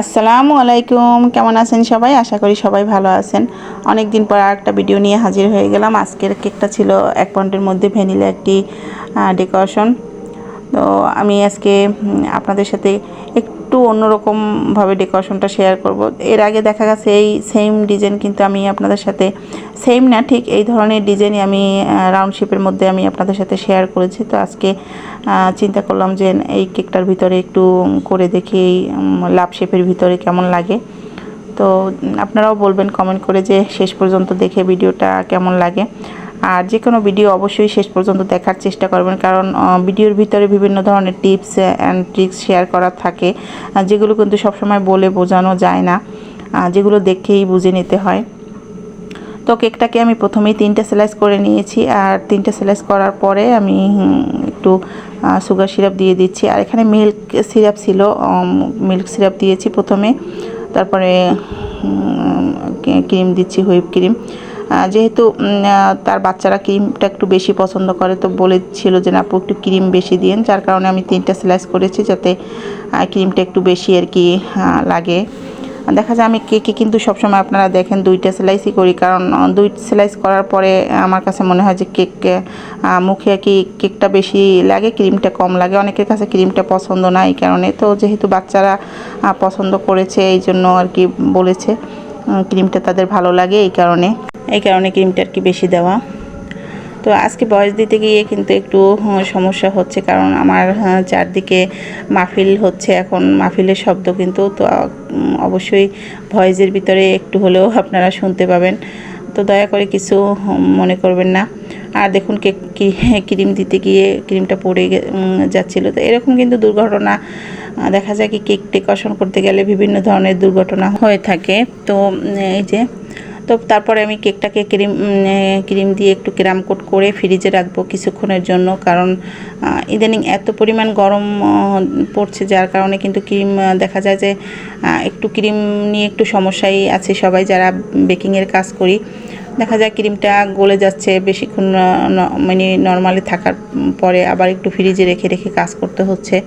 আসসালামু আলাইকুম, কেমন আছেন সবাই? আশা করি সবাই ভালো আছেন। অনেক দিন পর আরেকটা ভিডিও নিয়ে হাজির হয়ে গেলাম। আজকের কেকটা ছিল 1 পাউন্ডের মধ্যে ভ্যানিলা একটি ডেকোরেশন। তো আমি আজকে আপনাদের সাথে একটু অন্যরকমভাবে ডেকোরেশনটা শেয়ার করব। এর আগে দেখা গেছে এই সেম ডিজাইন কিন্তু আমি আপনাদের সাথে, সেম না ঠিক এই ধরনের ডিজাইনই আমি রাউন্ড শেপের মধ্যে আমি আপনাদের সাথে শেয়ার করেছি। তো আজকে চিন্তা করলাম যে এই কেকটার ভিতরে একটু করে দেখি এই লাভ শেপের ভিতরে কেমন লাগে। তো আপনারাও বলবেন কমেন্ট করে যে শেষ পর্যন্ত দেখে ভিডিওটা কেমন লাগে। আর যে কোনো ভিডিও অবশ্যই শেষ পর্যন্ত দেখার চেষ্টা করবেন, কারণ ভিডিওর ভিতরে বিভিন্ন ধরনের টিপস অ্যান্ড ট্রিক্স শেয়ার করা থাকে, যেগুলো কিন্তু সবসময় বলে বোঝানো যায় না, যেগুলো দেখেই বুঝে নিতে হয়। তো কেকটাকে আমি প্রথমেই 3টা স্লাইস করে নিয়েছি, আর 3টা স্লাইস করার পরে আমি একটু সুগার সিরাপ দিয়ে দিচ্ছি। আর এখানে মিল্ক সিরাপ ছিল, মিল্ক সিরাপ দিয়েছি প্রথমে, তারপরে ক্রিম দিচ্ছি, হুইপ ক্রিম। যেহেতু তার বাচ্চারা ক্রিমটা একটু বেশি পছন্দ করে, তো বলেছিল যে আপু একটু ক্রিম বেশি দিন, যার কারণে আমি 3টা স্লাইস করেছি যাতে ক্রিমটা একটু বেশি আর কি লাগে। দেখা যায় আমি কেকে কিন্তু সবসময় আপনারা দেখেন 2টা স্লাইসই করি, কারণ 2 স্লাইস করার পরে আমার কাছে মনে হয় যে কেক মুখে আর কি কেকটা বেশি লাগে, ক্রিমটা কম লাগে। অনেকের কাছে ক্রিমটা পছন্দ না এই কারণে, তো যেহেতু বাচ্চারা পছন্দ করেছে এই জন্য আর কি বলেছে ক্রিমটা তাদের ভালো লাগে, এই কারণে ক্রিমটা আর কি বেশি দেওয়া। তো আজকে ভয়েস দিতে গিয়ে কিন্তু একটু সমস্যা হচ্ছে, কারণ আমার চারদিকে মাহফিল হচ্ছে, এখন মাহফিলের শব্দ কিন্তু, তো অবশ্যই ভয়েসের ভিতরে একটু হলেও আপনারা শুনতে পাবেন, তো দয়া করে কিছু মনে করবেন না। আর দেখুন কেক ক্রিম দিতে গিয়ে ক্রিমটা পড়ে যাচ্ছিলো। তো এরকম কিন্তু দুর্ঘটনা দেখা যায় কি কেক ডেকোরেশন করতে গেলে বিভিন্ন ধরনের দুর্ঘটনা হয়ে থাকে। তো এই যে, তো তারপরে আমি কেকটাকে ক্রিম দিয়ে একটু ক্রাম কোট করে ফ্রিজে রাখবো কিছুক্ষণের জন্য, কারণ ইদানিং এত পরিমাণ গরম পড়ছে, যার কারণে কিন্তু ক্রিম দেখা যায় যে একটু ক্রিম নিয়ে একটু সমস্যাই আছে সবাই যারা বেকিংয়ের কাজ করি। দেখা যায় ক্রিমটা গলে যাচ্ছে বেশিক্ষণ, মানে নর্মালি থাকার পরে আবার একটু ফ্রিজে রেখে রেখে কাজ করতে হচ্ছে।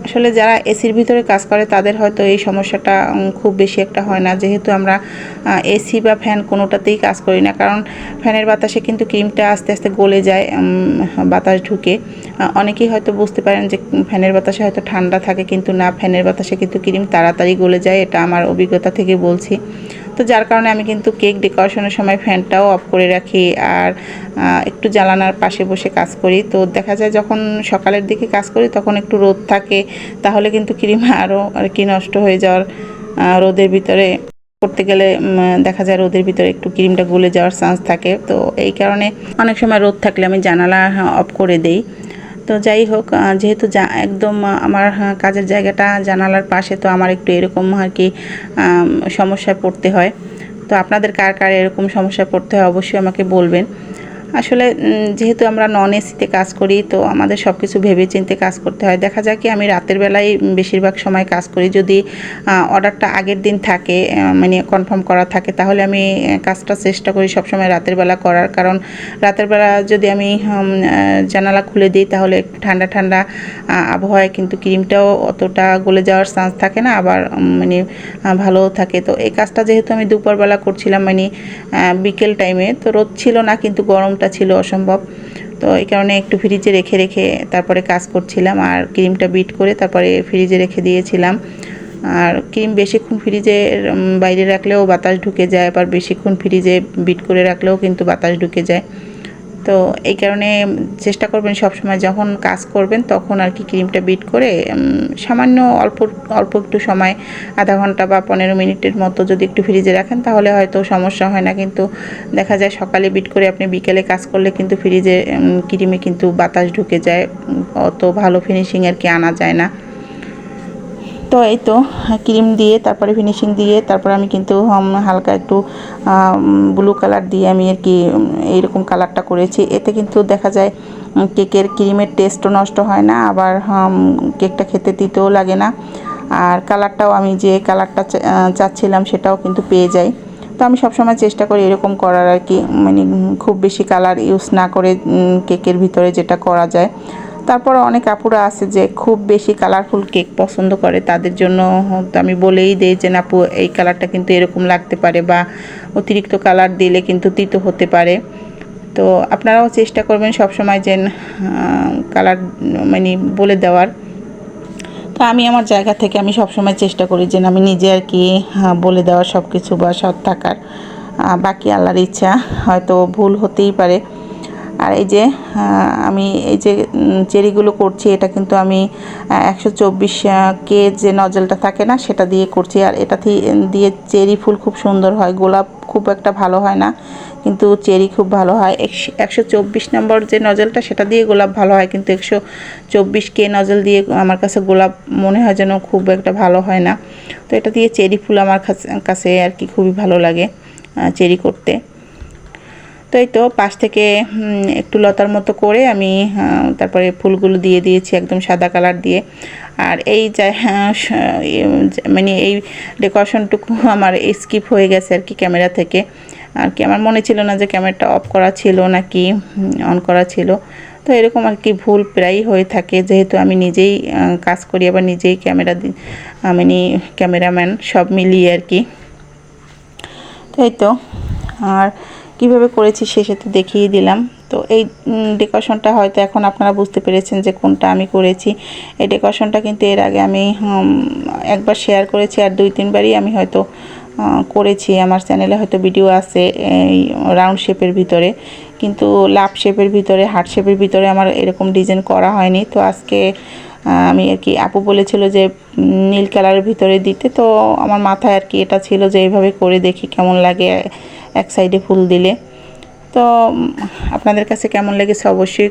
আসলে যারা এসির ভিতরে কাজ করে তাদের হয়তো এই সমস্যাটা খুব বেশি একটা হয় না, যেহেতু আমরা এসি বা ফ্যান কোনোটাতেই কাজ করি না, কারণ ফ্যানের বাতাসে কিন্তু ক্রিমটা আস্তে আস্তে গলে যায়, বাতাস ঢুকে। অনেকেই হয়তো বুঝতে পারেন যে ফ্যানের বাতাসে হয়তো ঠান্ডা থাকে, কিন্তু না, ফ্যানের বাতাসে কিন্তু ক্রিম তাড়াতাড়ি গলে যায়, এটা আমার অভিজ্ঞতা থেকে বলছি। তো যার কারণে আমি কিন্তু কেক ডেকোরেশনের সময় ফ্যানটাও অফ করে রাখি, আর একটু জানালার পাশে বসে কাজ করি। তো দেখা যায় যখন সকালের দিকে কাজ করি তখন একটু রোদ থাকে, তাহলে কিন্তু ক্রিম আরও আর কি নষ্ট হয়ে যাওয়ার, রোদের ভিতরে করতে গেলে দেখা যায় রোদের ভিতরে একটু ক্রিমটা গলে যাওয়ার চান্স থাকে। তো এই কারণে অনেক সময় রোদ থাকলে আমি জানালা অফ করে দেই। তো যাই হোক, যেহেতু একদম আমার কাজের জায়গাটা জানালার পাশে, তো আমার একটু এরকম আর কি সমস্যায় পড়তে হয়। তো আপনাদের কার কার এরকম সমস্যায় পড়তে হয় অবশ্যই আমাকে বলবেন। আসলে যেহেতু আমরা নন এসিতে কাজ করি, তো আমাদের সব কিছু ভেবে চিন্তে কাজ করতে হয়। দেখা যায় কি আমি রাতের বেলায় বেশিরভাগ সময় কাজ করি, যদি অর্ডারটা আগের দিন থাকে, মানে কনফার্ম করা থাকে, তাহলে আমি কাজটা চেষ্টা করি সবসময় রাতের বেলা করার, কারণ রাতের বেলা যদি আমি জানালা খুলে দিই তাহলে একটু ঠান্ডা ঠান্ডা আবহাওয়ায় কিন্তু ক্রিমটাও অতটা গলে যাওয়ার চান্স থাকে না, আবার মানে ভালোও থাকে। তো এই কাজটা যেহেতু আমি দুপুরবেলা করছিলাম, মানে বিকেল টাইমে, তো রোদ ছিল না কিন্তু গরমটা ছিল অসম্ভব, তো এই কারণে একটু ফ্রিজে রেখে রেখে তারপরে কাজ করছিলাম, আর ক্রিমটা বিট করে তারপরে ফ্রিজে রেখে দিয়েছিলাম। আর ক্রিম বেশিক্ষণ ফ্রিজের বাইরে রাখলেও বাতাস ঢুকে যায়, আবার বেশিক্ষণ ফ্রিজে বিট করে রাখলেও কিন্তু বাতাস ঢুকে যায়। তো এই কারণে চেষ্টা করবেন সবসময় যখন কাজ করবেন তখন আর কি ক্রিমটা বিট করে সামান্য অল্প অল্প একটু সময়, আধা ঘন্টা বা 15 মিনিটের মতো যদি একটু ফ্রিজে রাখেন তাহলে হয়তো সমস্যা হয় না। কিন্তু দেখা যায় সকালে বিট করে আপনি বিকেলে কাজ করলে কিন্তু ফ্রিজে ক্রিমে কিন্তু বাতাস ঢুকে যায়, অত ভালো ফিনিশিং আর কি আনা যায় না। তো এই তো ক্রিম দিয়ে তারপরে ফিনিশিং দিয়ে তারপরে আমি কিন্তু হালকা একটু ব্লু কালার দিয়ে আমি আর কি এইরকম কালারটা করেছি। এতে কিন্তু দেখা যায় কেকের ক্রিমের টেস্টও নষ্ট হয় না, আবার কেকটা খেতে তিতেও লাগে না, আর কালারটাও আমি যে কালারটা চাচ্ছিলাম সেটাও কিন্তু পেয়ে যাই। তো আমি সবসময় চেষ্টা করি এরকম করার আর কি, মানে খুব বেশি কালার ইউজ না করে কেকের ভিতরে যেটা করা যায়। তো তারপর অনেক আপুরা আছে যে খুব বেশি কালারফুল কেক পছন্দ করে, তাদের জন্য তো আমি বলেই দেই যে আপু এই কালারটা কিন্তু এরকম লাগতে পারে বা অতিরিক্ত কালার দিলে কিন্তু তিতো হতে পারে। তো আপনারাও চেষ্টা করবেন সবসময় যেন কালার মানে বলে দেওয়ার। তো আমি আমার জায়গা থেকে আমি সবসময় চেষ্টা করি যে আমি নিজে আর কি বলে দেওয়ার সব কিছু বা সৎ থাকার। বাকি আল্লাহর ইচ্ছা, হয়তো ভুল হতেই পারে। আর এই যে আমি এই যে চেরিগুলো করছি, এটা কিন্তু আমি 124 কে যে নজলটা থাকে না সেটা দিয়ে করছি। আর এটা দিয়ে চেরি ফুল খুব সুন্দর হয়, গোলাপ খুব একটা ভালো হয় না, কিন্তু চেরি খুব ভালো হয়। 124 নম্বর যে নজলটা সেটা দিয়ে গোলাপ ভালো হয়, কিন্তু 124 কে নজল দিয়ে আমার কাছে গোলাপ মনে হয় যেন খুব একটা ভালো হয় না। তো এটা দিয়ে চেরি ফুল আমার কাছে আর কি খুবই ভালো লাগে চেরি করতে। তো এই তো পাশ থেকে একটু লতার মতো করে আমি তারপরে ফুলগুলো দিয়ে দিয়েছি একদম সাদা কালার দিয়ে। আর এই মানে এই ডেকোরেশনটুকু আমার স্কিপ হয়ে গেছে আর কি ক্যামেরা থেকে। আর কি আমার মনে ছিল না যে ক্যামেরাটা অফ করা ছিল নাকি অন করা ছিল। তো এরকম আর কি ভুল প্রায়ই হয়ে থাকে, যেহেতু আমি নিজেই কাজ করি, আবার নিজেই মানে ক্যামেরাম্যান সব মিলিয়ে আর কি। তো এই তো আর কীভাবে করেছি শেষে তো দেখিয়ে দিলাম। তো এই ডেকোরেশনটা হয়তো এখন আপনারা বুঝতে পেরেছেন যে কোনটা আমি করেছি। এই ডেকোরেশনটা কিন্তু এর আগে আমি একবার শেয়ার করেছি, আর 2-3বারই আমি হয়তো করেছি। আমার চ্যানেলে হয়তো ভিডিও আছে এই রাউন্ড শেপের ভিতরে, কিন্তু লাভ শেপের ভিতরে, হার্ট শেপের ভিতরে আমার এরকম ডিজাইন করা হয়নি। তো আজকে আমি আর কি আপু বলেছিল যে নীল কালারের ভিতরে দিতে, তো আমার মাথায় আর কি এটা ছিল যে এইভাবে করে দেখি কেমন লাগে এক সাইডে ফুল দিলে। তো আপনাদের কাছে কেমন লেগেছে অবশ্যই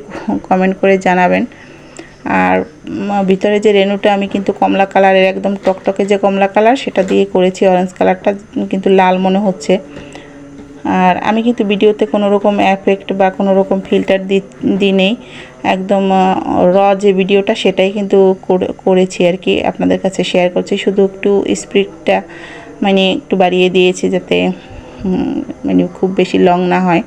কমেন্ট করে জানাবেন। আর ভিতরে যে রেনুটা আমি কিন্তু কমলা কালারের, একদম টকটকে যে কমলা কালার সেটা দিয়ে করেছি, অরেঞ্জ কালারটা কিন্তু লাল মনে হচ্ছে। আর আমি কিন্তু ভিডিওতে কোনো রকম এফেক্ট বা কোনো রকম ফিল্টার দিই নেই, একদম র যে ভিডিওটা সেটাই কিন্তু করেছি আর কি, আপনাদের কাছে শেয়ার করছি। শুধু একটু স্পিডটা মানে একটু বাড়িয়ে দিয়েছি যাতে মানে খুব বেশি লং না হয়।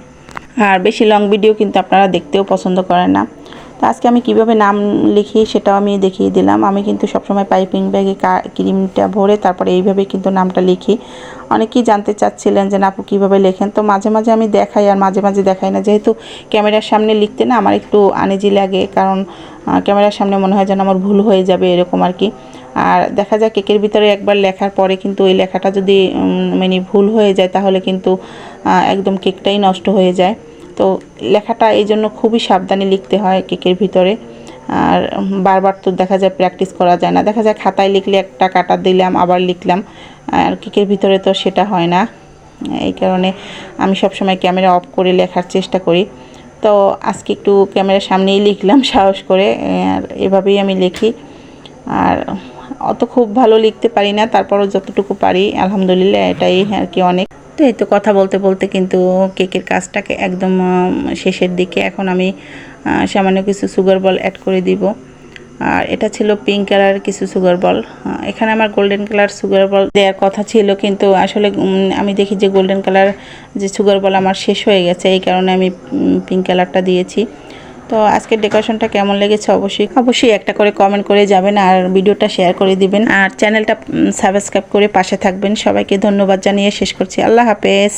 আর বেশি লং ভিডিও কিন্তু আপনারা দেখতেও পছন্দ করেন না। তো আজকে আমি কিভাবে নাম লিখি সেটাও আমি দেখিয়ে দিলাম। আমি কিন্তু সবসময় পাইপিং ব্যাগে ক্রিমটা ভরে তারপরে এইভাবে কিন্তু নামটা লিখি। অনেকেই জানতে চাচ্ছিলেন যে আপু কীভাবে লেখেন, তো মাঝে মাঝে আমি দেখাই আর মাঝে মাঝে দেখাই না, যেহেতু ক্যামেরার সামনে লিখতে না আমার একটু আনইজি লাগে, কারণ ক্যামেরার সামনে মনে হয় যেন আমার ভুল হয়ে যাবে এরকম আর কি। আর দেখা যায় কেকের ভিতরে একবার লেখার পরে কিন্তু ওই লেখাটা যদি মানে ভুল হয়ে যায় তাহলে কিন্তু একদম কেকটাই নষ্ট হয়ে যায়। তো লেখাটা এই জন্য খুবই সাবধানে লিখতে হয় কেকের ভিতরে। আর বারবার তো দেখা যায় প্র্যাকটিস করা যায় না, দেখা যায় খাতায় লিখলে একটা কাটা দিলাম আবার লিখলাম, আর কেকের ভিতরে তো সেটা হয় না। এই কারণে আমি সবসময় ক্যামেরা অফ করে লেখার চেষ্টা করি। তো আজকে একটু ক্যামেরার সামনেই লিখলাম সাহস করে, আর এভাবেই আমি লিখি। আর অত খুব ভালো লিখতে পারি না, তারপরও যতটুকু পারি আলহামদুলিল্লাহ এটাই আর কি অনেক। তো এই তো কথা বলতে বলতে কিন্তু কেকের কাজটাকে একদম শেষের দিকে। এখন আমি সামান্য কিছু সুগার বল অ্যাড করে দিব। আর এটা ছিল পিঙ্ক কালার কিছু সুগার বল, এখানে আমার গোল্ডেন কালার সুগার বল দেওয়ার কথা ছিল, কিন্তু আসলে আমি দেখি যে গোল্ডেন কালার যে সুগার বল আমার শেষ হয়ে গেছে, এই কারণে আমি পিঙ্ক কালারটা দিয়েছি। তো আজকের ডেকোরেশনটা কেমন লেগেছে অবশ্যই একটা করে কমেন্ট করে যাবেন, আর ভিডিওটা শেয়ার করে দিবেন, আর চ্যানেলটা সাবস্ক্রাইব করে পাশে থাকবেন। সবাইকে ধন্যবাদ জানিয়ে শেষ করছি। আল্লাহ হাফেজ।